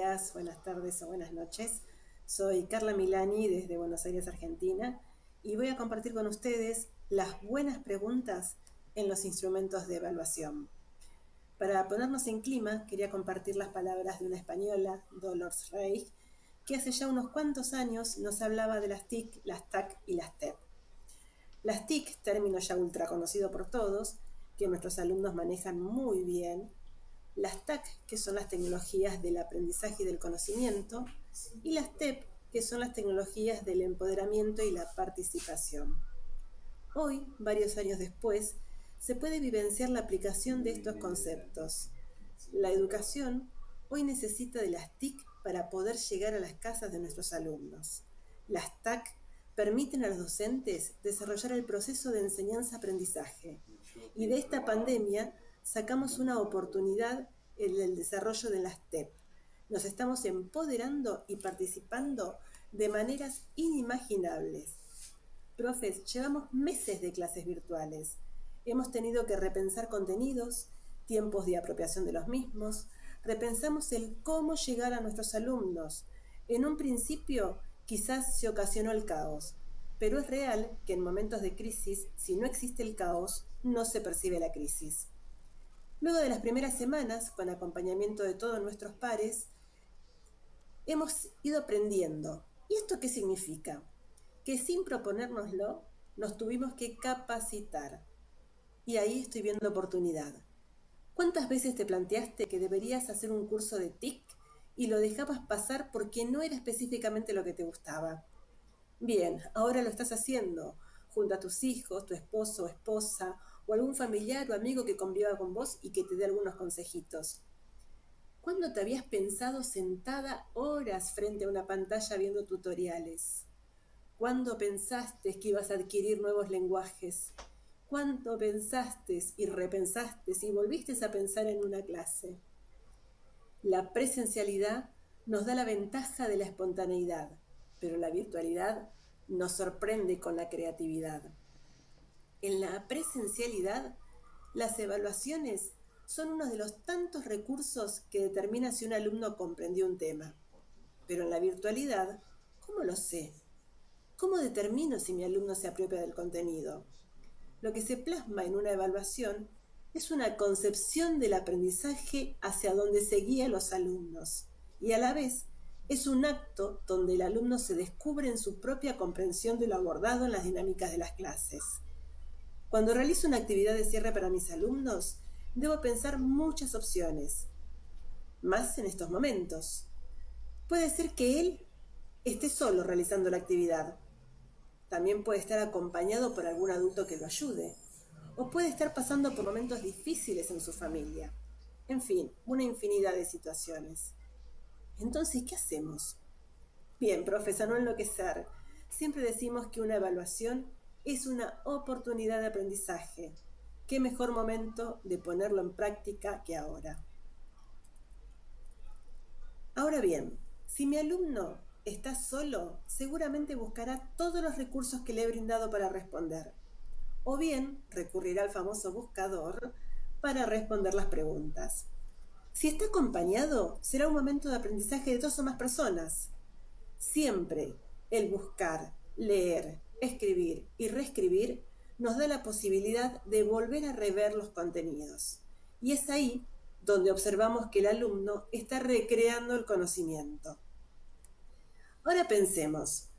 días, buenas tardes o buenas noches. Soy Carla Milani desde Buenos Aires, Argentina, y voy a compartir con ustedes las buenas preguntas en los instrumentos de evaluación. Para ponernos en clima, quería compartir las palabras de una española, Dolores Reich, que hace ya unos cuantos años nos hablaba de las TIC, las TAC y las TEP. Las TIC, término ya ultra conocido por todos, que nuestros alumnos manejan muy bien. Las TAC, que son las tecnologías del aprendizaje y del conocimiento, y las TEP, que son las tecnologías del empoderamiento y la participación. Hoy, varios años después, se puede vivenciar la aplicación de estos conceptos. La educación hoy necesita de las TIC para poder llegar a las casas de nuestros alumnos. Las TAC permiten a los docentes desarrollar el proceso de enseñanza-aprendizaje. Y de esta pandemia sacamos una oportunidad en el desarrollo de las TEP. Nos estamos empoderando y participando de maneras inimaginables. Profes, llevamos meses de clases virtuales. Hemos tenido que repensar contenidos, tiempos de apropiación de los mismos, repensamos el cómo llegar a nuestros alumnos. En un principio quizás se ocasionó el caos, pero es real que en momentos de crisis, si no existe el caos, no se percibe la crisis. Luego de las primeras semanas, con acompañamiento de todos nuestros pares, hemos ido aprendiendo. ¿Y esto qué significa? Que sin proponérnoslo, nos tuvimos que capacitar. Y ahí estoy viendo oportunidad. ¿Cuántas veces te planteaste que deberías hacer un curso de TIC y lo dejabas pasar porque no era específicamente lo que te gustaba? Bien, ahora lo estás haciendo, junto a tus hijos, tu esposo o esposa, o algún familiar o amigo que conviva con vos y que te dé algunos consejitos. ¿Cuándo te habías pensado sentada horas frente a una pantalla viendo tutoriales? ¿Cuándo pensaste que ibas a adquirir nuevos lenguajes? ¿Cuánto pensaste y repensaste y volviste a pensar en una clase? La presencialidad nos da la ventaja de la espontaneidad, pero la virtualidad nos sorprende con la creatividad. En la presencialidad, las evaluaciones son uno de los tantos recursos que determina si un alumno comprendió un tema. Pero en la virtualidad, ¿cómo lo sé? ¿Cómo determino si mi alumno se apropia del contenido? Lo que se plasma en una evaluación es una concepción del aprendizaje hacia donde se guía a los alumnos y a la vez es un acto donde el alumno se descubre en su propia comprensión de lo abordado en las dinámicas de las clases. Cuando realizo una actividad de cierre para mis alumnos, debo pensar muchas opciones, más en estos momentos. Puede ser que él esté solo realizando la actividad. También puede estar acompañado por algún adulto que lo ayude. O puede estar pasando por momentos difíciles en su familia. En fin, una infinidad de situaciones. Entonces, ¿qué hacemos? Bien, profesor, no enloquecer. Siempre decimos que una evaluación es una oportunidad de aprendizaje. ¿Qué mejor momento de ponerlo en práctica que ahora? Ahora bien, si mi alumno está solo, seguramente buscará todos los recursos que le he brindado para responder. O bien recurrirá al famoso buscador para responder las preguntas. Si está acompañado, será un momento de aprendizaje de dos o más personas. Siempre el buscar, leer, escribir y reescribir nos da la posibilidad de volver a rever los contenidos. Y es ahí donde observamos que el alumno está recreando el conocimiento. Ahora pensemos,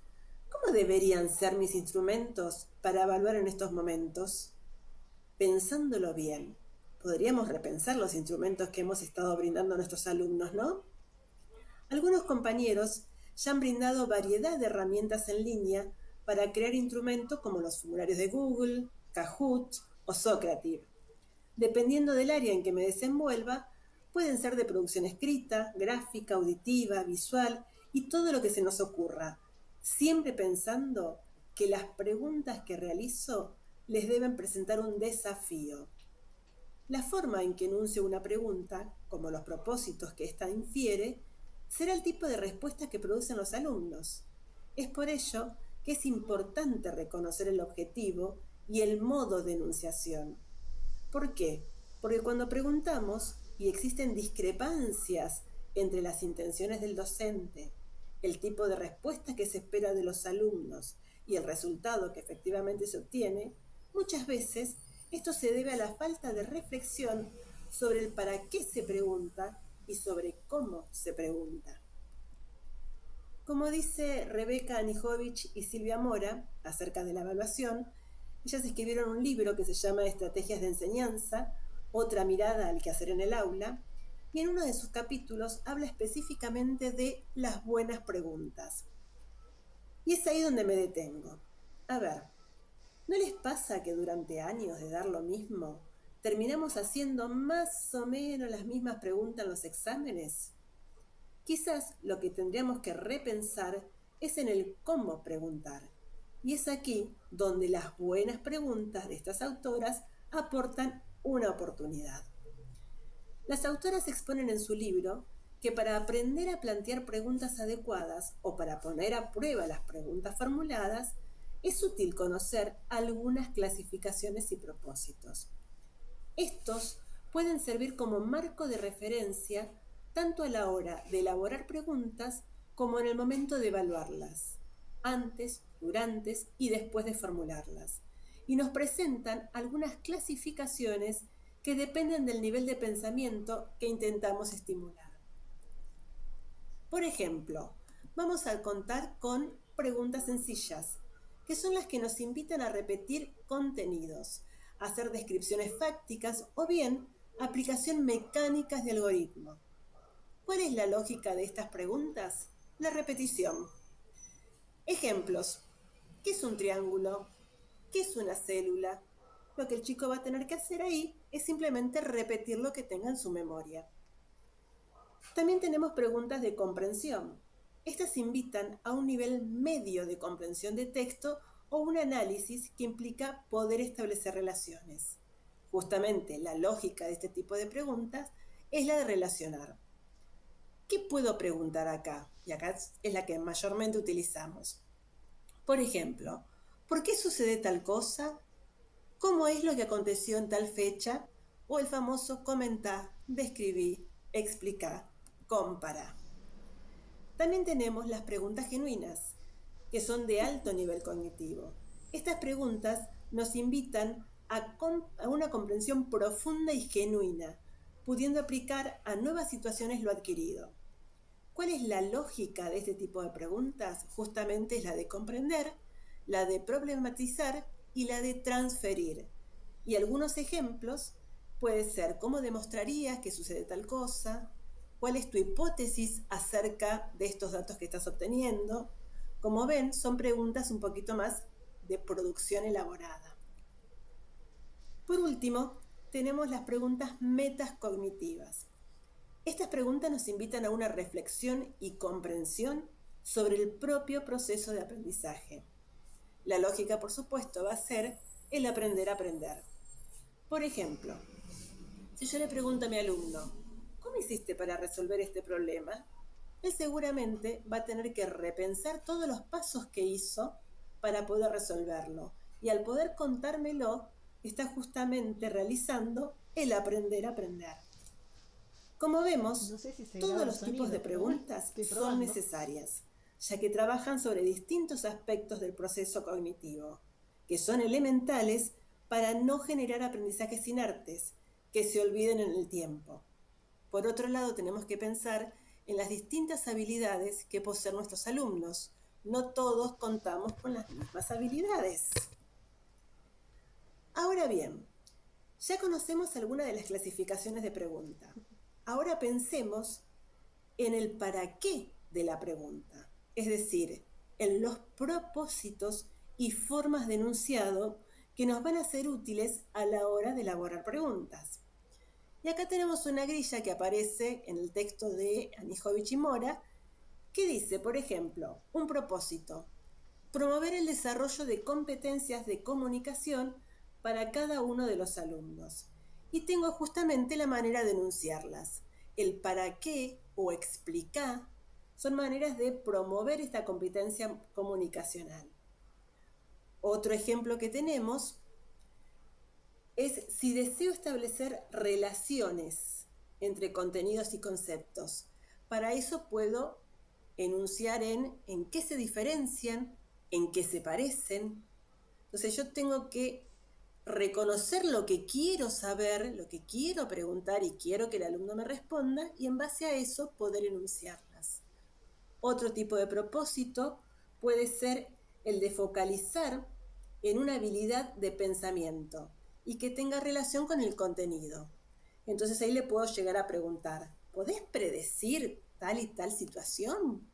¿cómo deberían ser mis instrumentos para evaluar en estos momentos? Pensándolo bien, podríamos repensar los instrumentos que hemos estado brindando a nuestros alumnos, ¿no? Algunos compañeros ya han brindado variedad de herramientas en línea para crear instrumentos como los formularios de Google, Kahoot o Socrative. Dependiendo del área en que me desenvuelva, pueden ser de producción escrita, gráfica, auditiva, visual y todo lo que se nos ocurra, siempre pensando que las preguntas que realizo les deben presentar un desafío. La forma en que enuncio una pregunta, como los propósitos que ésta infiere, será el tipo de respuesta que producen los alumnos. Es por ello que es importante reconocer el objetivo y el modo de enunciación. ¿Por qué? Porque cuando preguntamos y existen discrepancias entre las intenciones del docente, el tipo de respuesta que se espera de los alumnos y el resultado que efectivamente se obtiene, muchas veces esto se debe a la falta de reflexión sobre el para qué se pregunta y sobre cómo se pregunta. Como dice Rebeca Anijovic y Silvia Mora acerca de la evaluación, ellas escribieron un libro que se llama Estrategias de enseñanza, otra mirada al quehacer en el aula, y en uno de sus capítulos habla específicamente de las buenas preguntas. Y es ahí donde me detengo. A ver, ¿no les pasa que durante años de dar lo mismo, terminamos haciendo más o menos las mismas preguntas en los exámenes? Quizás lo que tendríamos que repensar es en el cómo preguntar. Y es aquí donde las buenas preguntas de estas autoras aportan una oportunidad. Las autoras exponen en su libro que para aprender a plantear preguntas adecuadas o para poner a prueba las preguntas formuladas, es útil conocer algunas clasificaciones y propósitos. Estos pueden servir como marco de referencia tanto a la hora de elaborar preguntas como en el momento de evaluarlas, antes, durante y después de formularlas. Y nos presentan algunas clasificaciones que dependen del nivel de pensamiento que intentamos estimular. Por ejemplo, vamos a contar con preguntas sencillas, que son las que nos invitan a repetir contenidos, a hacer descripciones fácticas o bien aplicación mecánicas de algoritmo. ¿Cuál es la lógica de estas preguntas? La repetición. Ejemplos. ¿Qué es un triángulo? ¿Qué es una célula? Lo que el chico va a tener que hacer ahí es simplemente repetir lo que tenga en su memoria. También tenemos preguntas de comprensión. Estas invitan a un nivel medio de comprensión de texto o un análisis que implica poder establecer relaciones. Justamente la lógica de este tipo de preguntas es la de relacionar. ¿Qué puedo preguntar acá? Y acá es la que mayormente utilizamos. Por ejemplo, ¿por qué sucede tal cosa? ¿Cómo es lo que aconteció en tal fecha? O el famoso comentar, describir, explicar, comparar. También tenemos las preguntas genuinas, que son de alto nivel cognitivo. Estas preguntas nos invitan a una comprensión profunda y genuina, pudiendo aplicar a nuevas situaciones lo adquirido. ¿Cuál es la lógica de este tipo de preguntas? Justamente es la de comprender, la de problematizar y la de transferir. Y algunos ejemplos puede ser cómo demostrarías que sucede tal cosa, cuál es tu hipótesis acerca de estos datos que estás obteniendo. Como ven, son preguntas un poquito más de producción elaborada. Por último, tenemos las preguntas metacognitivas. Estas preguntas nos invitan a una reflexión y comprensión sobre el propio proceso de aprendizaje. La lógica, por supuesto, va a ser el aprender a aprender. Por ejemplo, si yo le pregunto a mi alumno, ¿cómo hiciste para resolver este problema? Él seguramente va a tener que repensar todos los pasos que hizo para poder resolverlo. Y al poder contármelo, está justamente realizando el aprender a aprender. Como vemos, No sé si se graba todos el los tipos sonido, de pero bueno, preguntas estoy son probando. necesarias, ya que trabajan sobre distintos aspectos del proceso cognitivo, que son elementales para no generar aprendizajes inertes, que se olviden en el tiempo. Por otro lado, tenemos que pensar en las distintas habilidades que poseen nuestros alumnos. No todos contamos con las mismas habilidades. Ahora bien, ya conocemos algunas de las clasificaciones de pregunta. Ahora pensemos en el para qué de la pregunta, es decir, en los propósitos y formas de enunciado que nos van a ser útiles a la hora de elaborar preguntas. Y acá tenemos una grilla que aparece en el texto de Anijovic y Mora, que dice, por ejemplo, un propósito: promover el desarrollo de competencias de comunicación para cada uno de los alumnos. Y tengo justamente la manera de enunciarlas. El para qué o explicar son maneras de promover esta competencia comunicacional. Otro ejemplo que tenemos es si deseo establecer relaciones entre contenidos y conceptos. Para eso puedo enunciar en qué se diferencian, en qué se parecen. Entonces yo tengo que reconocer lo que quiero saber, lo que quiero preguntar y quiero que el alumno me responda, y en base a eso poder enunciarlas. Otro tipo de propósito puede ser el de focalizar en una habilidad de pensamiento y que tenga relación con el contenido. Entonces ahí le puedo llegar a preguntar, ¿podés predecir tal y tal situación?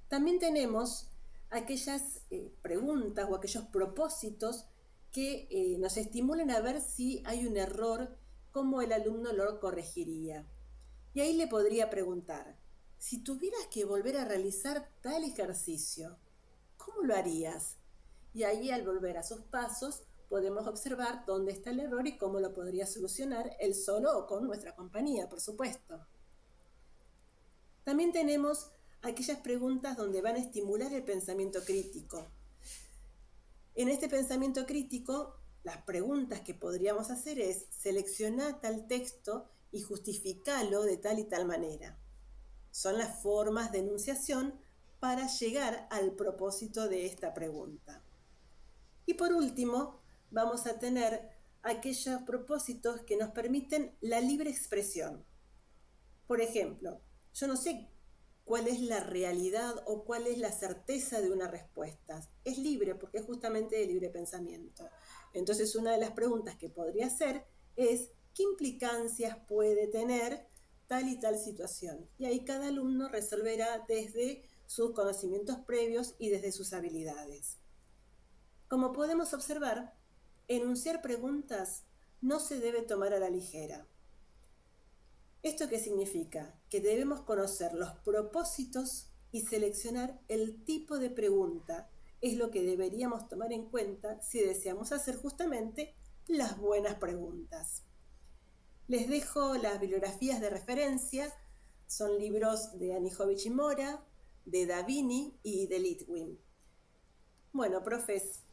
También tenemos aquellas preguntas o aquellos propósitos que nos estimulan a ver si hay un error, cómo el alumno lo corregiría. Y ahí le podría preguntar, si tuvieras que volver a realizar tal ejercicio, ¿cómo lo harías? Y ahí al volver a sus pasos podemos observar dónde está el error y cómo lo podría solucionar él solo o con nuestra compañía, por supuesto. También tenemos aquellas preguntas donde van a estimular el pensamiento crítico. En este pensamiento crítico, las preguntas que podríamos hacer es seleccionar tal texto y justificarlo de tal y tal manera. Son las formas de enunciación para llegar al propósito de esta pregunta. Y por último, vamos a tener aquellos propósitos que nos permiten la libre expresión. Por ejemplo, yo no sé cuál es la realidad o cuál es la certeza de una respuesta. Es libre porque es justamente de libre pensamiento. Entonces, una de las preguntas que podría hacer es, ¿qué implicancias puede tener tal y tal situación? Y ahí cada alumno resolverá desde sus conocimientos previos y desde sus habilidades. Como podemos observar, enunciar preguntas no se debe tomar a la ligera. ¿Esto qué significa? Que debemos conocer los propósitos y seleccionar el tipo de pregunta. Es lo que deberíamos tomar en cuenta si deseamos hacer justamente las buenas preguntas. Les dejo las bibliografías de referencia. Son libros de Anijovic y Mora, de Davini y de Litwin. Bueno, profes,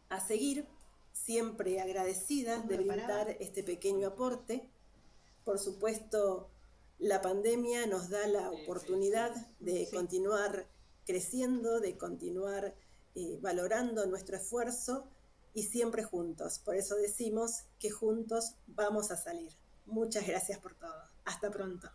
a seguir, siempre agradecida de brindar este pequeño aporte. Por supuesto, la pandemia nos da la oportunidad de continuar creciendo, de continuar valorando nuestro esfuerzo y siempre juntos. Por eso decimos que juntos vamos a salir. Muchas gracias por todo. Hasta pronto.